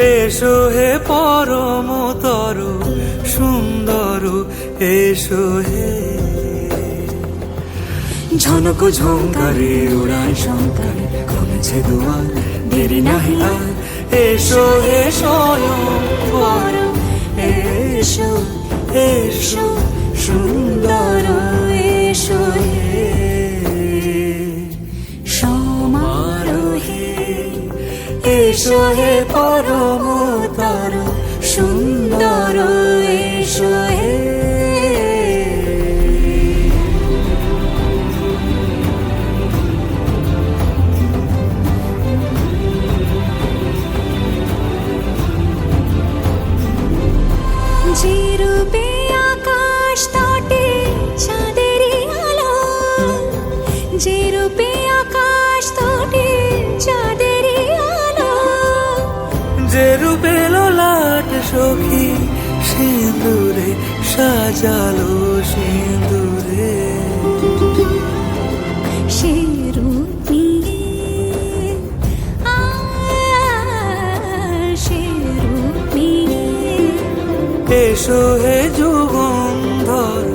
এসো হে পরমতর সুন্দর, এসো হে। ঝনক ঝঙ্কারে উড়ায় শঙ্কারে খুলেছে দুয়ার, দেরি নাহি আর। এসো হে স্বয়ং পর, এসো এসো সুন্দর, এসো হে সমারোহে। এসো হে পরমতর সুন্দর, এসো হে। যে রূপে আকাশ তটে চাঁদেরই আলো, যে রূপে আকাশ তটে চাঁদেরই আলো, যে রূপে ললাট সখী সিঁদুরে সাজালো সিঁদুরে। সে রূপ নিয়ে সে রূপ নিয়ে এসো হে যুগন্ধর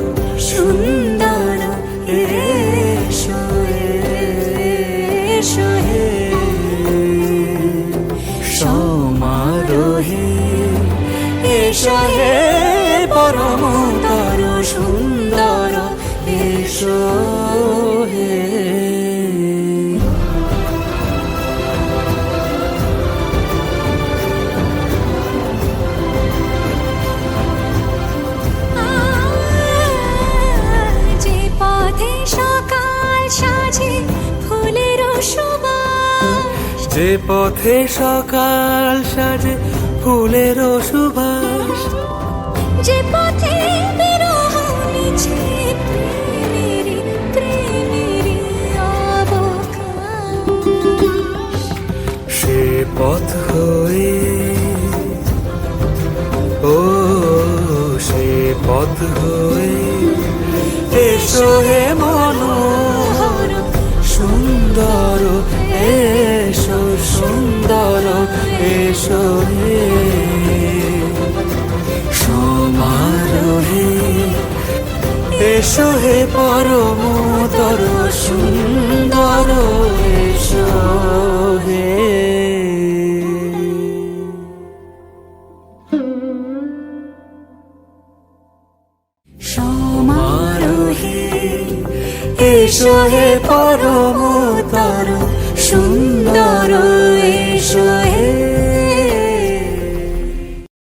সুন্দর, এসো এসো হে সমারোহে। এসো হে পরমতর সুন্দর, এসো হে। যে পথে সকাল সাজে ফুলের সুবাস, যে পথে সকাল সাজে ফুলের সুবাস, যে পথে বিরহ মিছে প্রেমেরই প্রেমেরই অবকাশ, সে পথ হয়ে ও সে পথ হয়ে। এসো হে মনোহর সুন্দর, এসো সুন্দর, এসো হে সমারোহে। এসো হে পরমতর সুন্দর, এসো হে। সমারোহে। এসো হে পরমতর সুন্দর, এসো